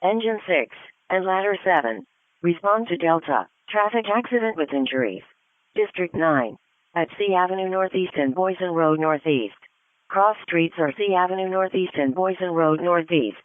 Engine 6, and Ladder 7. Respond to Delta. Traffic accident with injuries. District 9. At C Avenue Northeast and Boyson Road Northeast. Cross streets are C Avenue Northeast and Boyson Road Northeast.